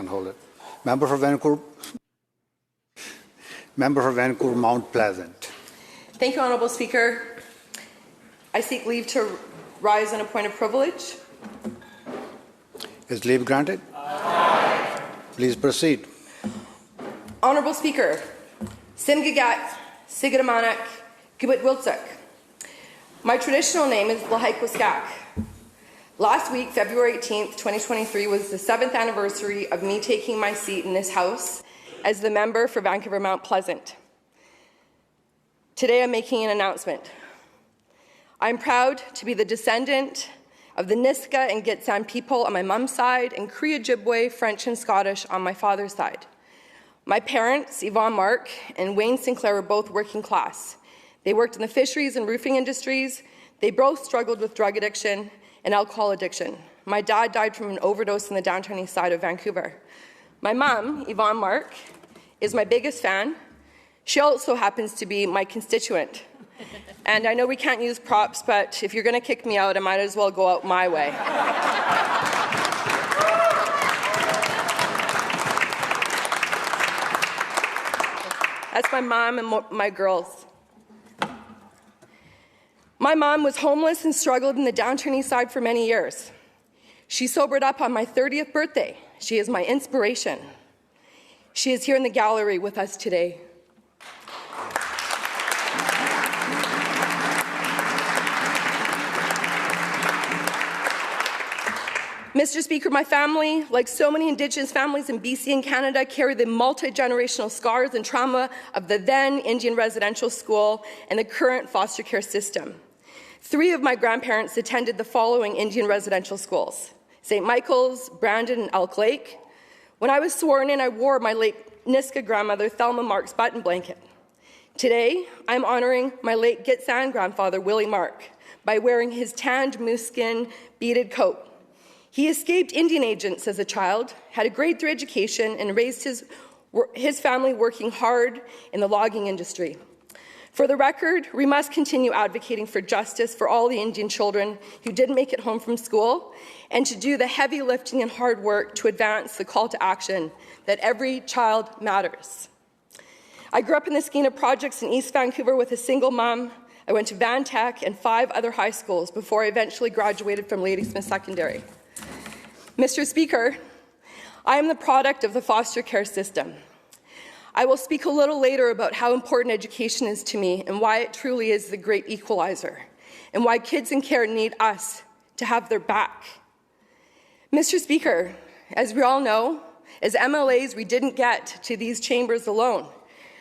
hold it. Member for Vancouver Mount Pleasant. Thank you, Honourable Speaker. I seek leave to rise on a point of privilege. Is leave granted? Aye. Please proceed. Honourable Speaker, Simgagat, Sigidamanak, Gibit Wiltsuk. My traditional name is Lahaikwaskak. Last week, February 18th, 2023, was the 7th anniversary of me taking my seat in this House as the member for Vancouver Mount Pleasant. Today, I'm making an announcement. I'm proud to be the descendant of the Niska and Gitxsan people on my mom's side and Cree Ojibwe, French and Scottish on my father's side. My parents, Yvonne Mark and Wayne Sinclair, were both working class. They worked in the fisheries and roofing industries. They both struggled with drug addiction and alcohol addiction. My dad died from an overdose in the downtown east side of Vancouver. My mom, Yvonne Mark, is my biggest fan. She also happens to be my constituent. And I know we can't use props, but if you're going to kick me out, I might as well go out my way. That's my mom and my girls. My mom was homeless and struggled in the downtown east side for many years. She sobered up on my 30th birthday. She is my inspiration. She is here in the gallery with us today. Mr. Speaker, my family, like so many Indigenous families in BC and Canada, carry the multi-generational scars and trauma of the then Indian residential school and the current foster care system. 3 of my grandparents attended the following Indian residential schools: St. Michael's, Brandon, and Elk Lake. When I was sworn in, I wore my late Niska grandmother Thelma Mark's button blanket. Today, I'm honoring my late Gitxsan grandfather, Willie Mark, by wearing his tanned moose skin beaded coat. He escaped Indian agents as a child, had a grade 3 education, and raised his family working hard in the logging industry. For the record, we must continue advocating for justice for all the Indian children who didn't make it home from school, and to do the heavy lifting and hard work to advance the call to action that every child matters. I grew up in the Skeena projects in East Vancouver with a single mom. I went to Van Tech and 5 other high schools before I eventually graduated from Ladysmith Secondary. Mr. Speaker, I am the product of the foster care system. I will speak a little later about how important education is to me and why it truly is the great equalizer, and why kids in care need us to have their back. Mr. Speaker, as we all know, as MLAs, we didn't get to these chambers alone.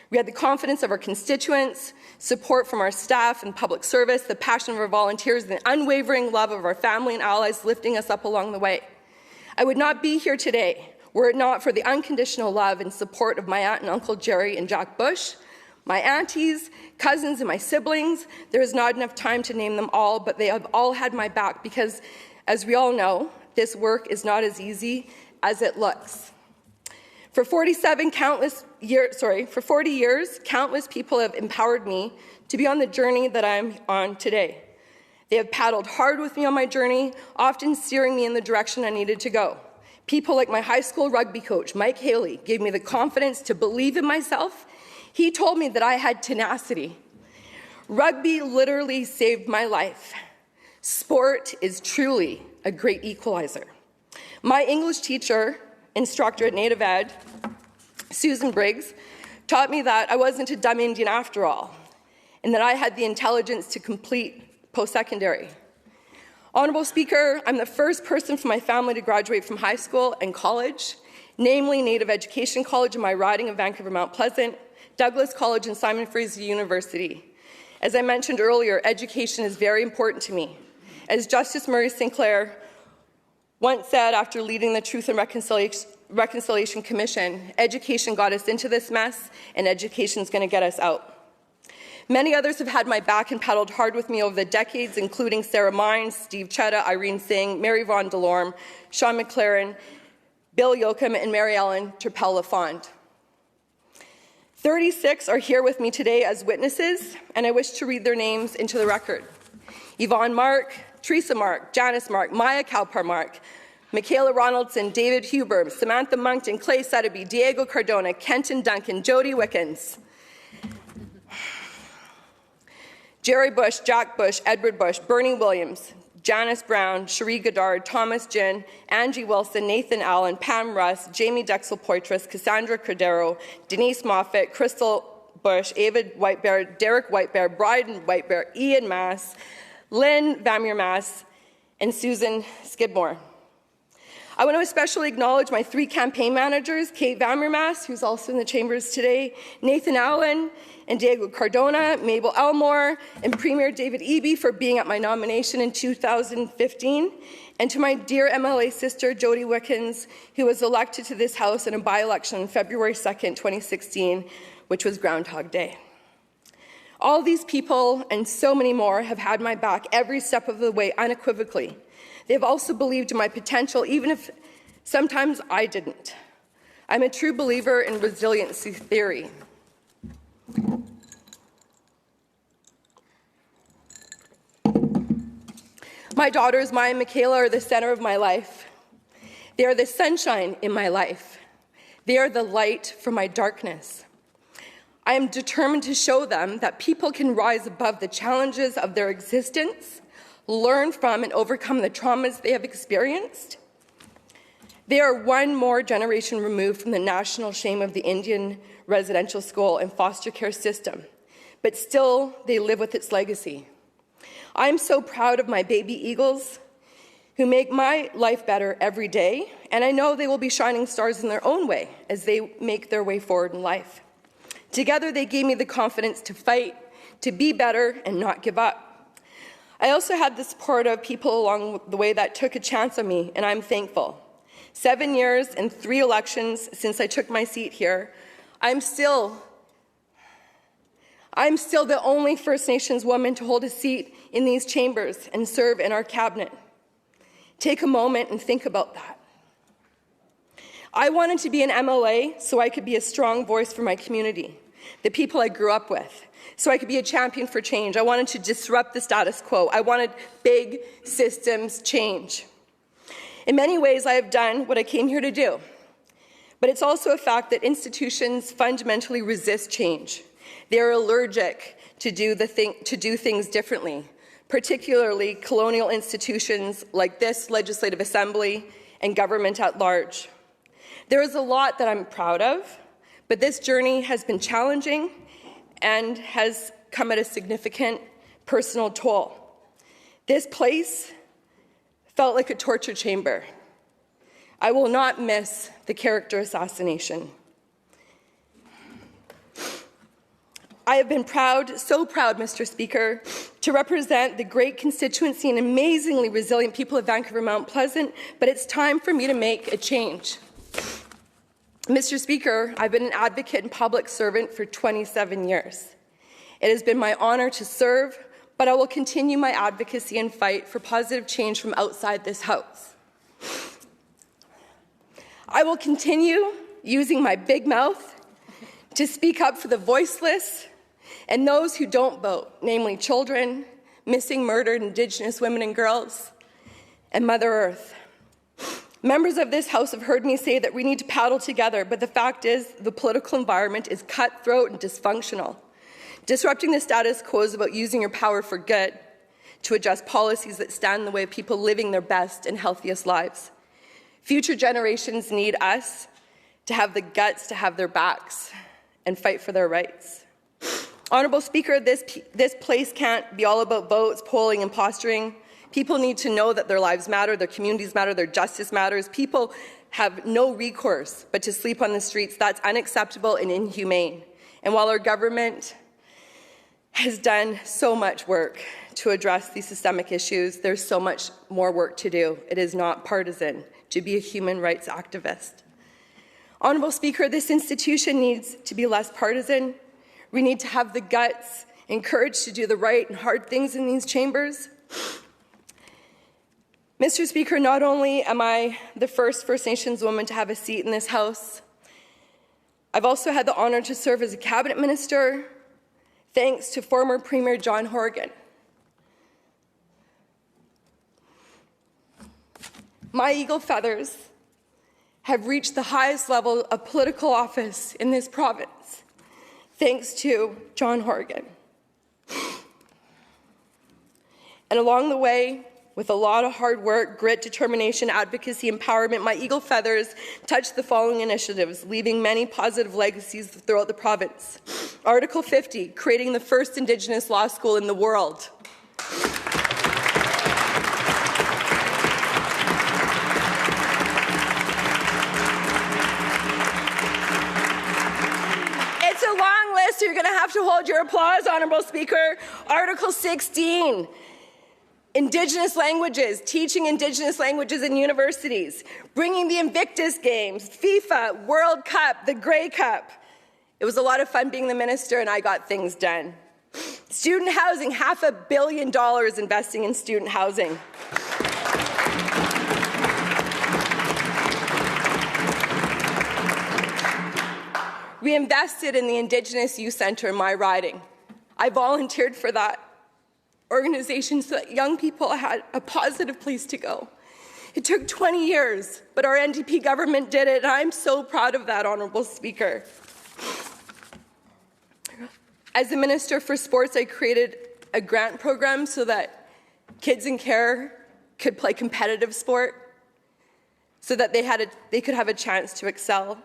We had the confidence of our constituents, support from our staff and public service, the passion of our volunteers, and the unwavering love of our family and allies lifting us up along the way. I would not be here today were it not for the unconditional love and support of my aunt and uncle Jerry and Jack Bush, my aunties, cousins, and my siblings. There is not enough time to name them all, but they have all had my back because, as we all know, this work is not as easy as it looks. For 40 years, countless people have empowered me to be on the journey that I'm on today. They have paddled hard with me on my journey, often steering me in the direction I needed to go. People like my high school rugby coach, Mike Haley, gave me the confidence to believe in myself. He told me that I had tenacity. Rugby literally saved my life. Sport is truly a great equalizer. My English teacher, instructor at Native Ed, Susan Briggs, taught me that I wasn't a dumb Indian after all, and that I had the intelligence to complete post-secondary. Honourable Speaker, I'm the first person from my family to graduate from high school and college, namely Native Education College in my riding of Vancouver Mount Pleasant, Douglas College, and Simon Fraser University. As I mentioned earlier, education is very important to me. As Justice Murray Sinclair once said after leading the Truth and Reconciliation Commission, education got us into this mess, and education is going to get us out. Many others have had my back and paddled hard with me over the decades, including Sarah Mines, Steve Chetta, Irene Singh, Mary Von Delorme, Sean McLaren, Bill Yoakum, and Mary Ellen Turpel-Lafond. 36 are here with me today as witnesses, and I wish to read their names into the record. Yvonne Mark, Teresa Mark, Janice Mark, Maya Kalpar Mark, Michaela Ronaldson, David Huber, Samantha Moncton, Clay Sotheby, Diego Cardona, Kenton Duncan, Jody Wickens, Jerry Bush, Jack Bush, Edward Bush, Bernie Williams, Janice Brown, Cherie Goddard, Thomas Ginn, Angie Wilson, Nathan Allen, Pam Russ, Jamie Dexel-Poitras, Cassandra Cordero, Denise Moffat, Crystal Bush, Ava Whitebear, Derek Whitebear, Bryden Whitebear, Ian Mass, Lynn Vamier Mass, and Susan Skidmore. I want to especially acknowledge my 3 campaign managers, Kate Vamier Mass, who's also in the chambers today, Nathan Allen, and Diego Cardona, Mabel Elmore, and Premier David Eby for being at my nomination in 2015, and to my dear MLA sister, Jody Wickens, who was elected to this House in a by-election on February 2nd, 2016, which was Groundhog Day. All these people and so many more have had my back every step of the way unequivocally. They've also believed in my potential, even if sometimes I didn't. I'm a true believer in resiliency theory. My daughters, Maya and Michaela, are the center of my life. They are the sunshine in my life. They are the light from my darkness. I am determined to show them that people can rise above the challenges of their existence, learn from and overcome the traumas they have experienced. They are one more generation removed from the national shame of the Indian residential school and foster care system, but still they live with its legacy. I'm so proud of my baby eagles who make my life better every day, and I know they will be shining stars in their own way as they make their way forward in life. Together, they gave me the confidence to fight, to be better, and not give up. I also had the support of people along the way that took a chance on me, and I'm thankful. 7 years and 3 elections since I took my seat here, I'm still the only First Nations woman to hold a seat in these chambers and serve in our cabinet. Take a moment and think about that. I wanted to be an MLA so I could be a strong voice for my community, the people I grew up with, so I could be a champion for change. I wanted to disrupt the status quo. I wanted big systems change. In many ways, I have done what I came here to do. But it's also a fact that institutions fundamentally resist change. They're allergic to do things differently, particularly colonial institutions like this Legislative Assembly and government at large. There is a lot that I'm proud of, but this journey has been challenging and has come at a significant personal toll. This place felt like a torture chamber. I will not miss the character assassination. I have been proud, so proud, Mr. Speaker, to represent the great constituency and amazingly resilient people of Vancouver Mount Pleasant, but it's time for me to make a change. Mr. Speaker, I've been an advocate and public servant for 27 years. It has been my honor to serve, but I will continue my advocacy and fight for positive change from outside this House. I will continue using my big mouth to speak up for the voiceless and those who don't vote, namely children, missing, murdered Indigenous women and girls, and Mother Earth. Members of this House have heard me say that we need to paddle together, but the fact is the political environment is cutthroat and dysfunctional. Disrupting the status quo is about using your power for good to adjust policies that stand in the way of people living their best and healthiest lives. Future generations need us to have the guts to have their backs and fight for their rights. Honourable Speaker, this place can't be all about votes, polling, and posturing. People need to know that their lives matter, their communities matter, their justice matters. People have no recourse but to sleep on the streets. That's unacceptable and inhumane. And while our government has done so much work to address these systemic issues, there's so much more work to do. It is not partisan to be a human rights activist. Honourable Speaker, this institution needs to be less partisan. We need to have the guts and courage to do the right and hard things in these chambers. Mr. Speaker, not only am I the first First Nations woman to have a seat in this House, I've also had the honour to serve as a cabinet minister, thanks to former Premier John Horgan. My eagle feathers have reached the highest level of political office in this province, thanks to John Horgan. And along the way, with a lot of hard work, grit, determination, advocacy, empowerment, my eagle feathers touched the following initiatives, leaving many positive legacies throughout the province. Article 50, creating the first Indigenous law school in the world. It's a long list, so you're going to have to hold your applause, Honourable Speaker. Article 16, Indigenous languages, teaching Indigenous languages in universities, bringing the Invictus Games, FIFA, World Cup, the Grey Cup. It was a lot of fun being the minister, and I got things done. Student housing, $500 million investing in student housing. We invested in the Indigenous Youth Centre in my riding. I volunteered for that organization so that young people had a positive place to go. It took 20 years, but our NDP government did it, and I'm so proud of that, Honourable Speaker. As the Minister for Sports, I created a grant program so that kids in care could play competitive sport, so that they could have a chance to excel.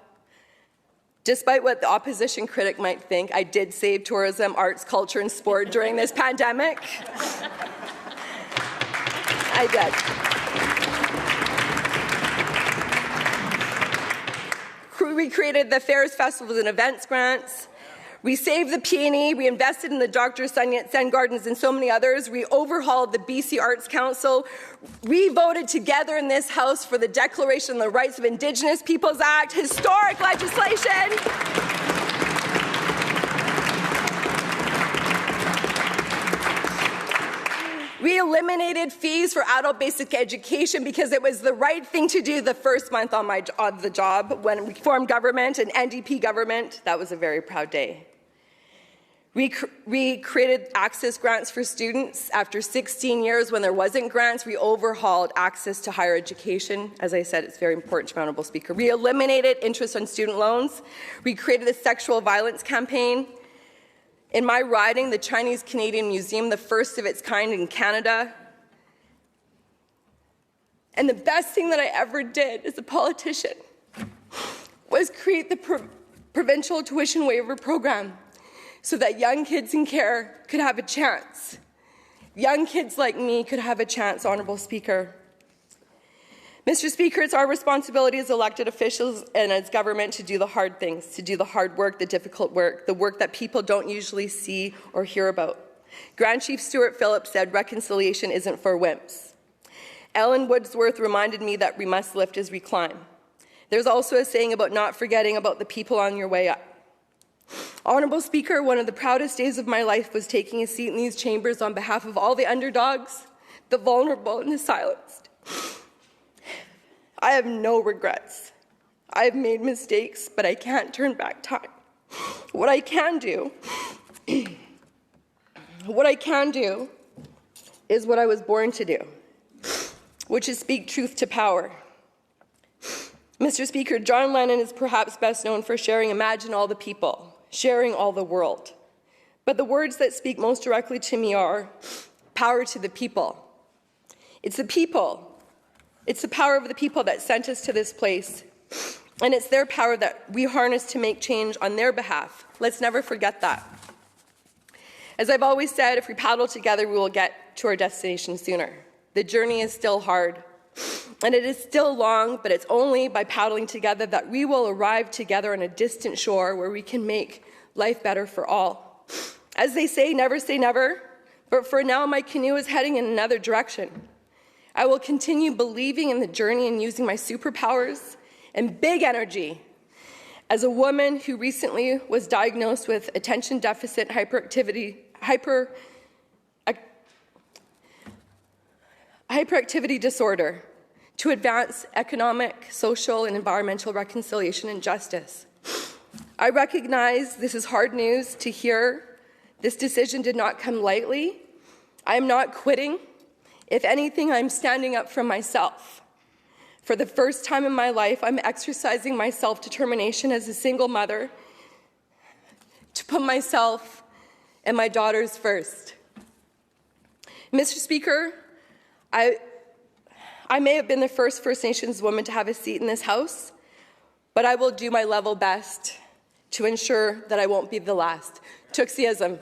Despite what the opposition critic might think, I did save tourism, arts, culture, and sport during this pandemic. I did. We created the Fairs, Festivals, and Events grants. We saved the PNE, we invested in the Dr. Sun Yat-sen Gardens and so many others. We overhauled the BC Arts Council. We voted together in this House for the Declaration on the Rights of Indigenous Peoples Act, historic legislation. We eliminated fees for adult basic education because it was the right thing to do the first month on the job when we formed government, an NDP government. That was a very proud day. We created access grants for students. After 16 years when there wasn't grants, we overhauled access to higher education. As I said, it's very important to Honourable Speaker. We eliminated interest on student loans. We created a sexual violence campaign. In my riding, the Chinese-Canadian Museum, the first of its kind in Canada. And the best thing that I ever did as a politician was create the provincial tuition waiver program so that young kids in care could have a chance. Young kids like me could have a chance, Honourable Speaker. Mr. Speaker, it's our responsibility as elected officials and as government to do the hard things, to do the hard work, the difficult work, the work that people don't usually see or hear about. Grand Chief Stuart Phillips said reconciliation isn't for wimps. Ellen Woodsworth reminded me that we must lift as we climb. There's also a saying about not forgetting about the people on your way up. Honourable Speaker, one of the proudest days of my life was taking a seat in these chambers on behalf of all the underdogs, the vulnerable, and the silenced. I have no regrets. I have made mistakes, but I can't turn back time. What I can do is what I was born to do, which is speak truth to power. Mr. Speaker, John Lennon is perhaps best known for sharing "Imagine all the people, sharing all the world." But the words that speak most directly to me are power to the people. It's the people. It's the power of the people that sent us to this place, and it's their power that we harness to make change on their behalf. Let's never forget that. As I've always said, if we paddle together, we will get to our destination sooner. The journey is still hard, and it is still long, but it's only by paddling together that we will arrive together on a distant shore where we can make life better for all. As they say never, but for now my canoe is heading in another direction. I will continue believing in the journey and using my superpowers and big energy. As a woman who recently was diagnosed with attention deficit hyperactivity disorder, to advance economic, social, and environmental reconciliation and justice. I recognize this is hard news to hear. This decision did not come lightly. I am not quitting. If anything, I'm standing up for myself. For the first time in my life, I'm exercising my self-determination as a single mother to put myself and my daughters first. Mr. Speaker, I may have been the first First Nations woman to have a seat in this House, but I will do my level best to ensure that I won't be the last. Tuksiyasm.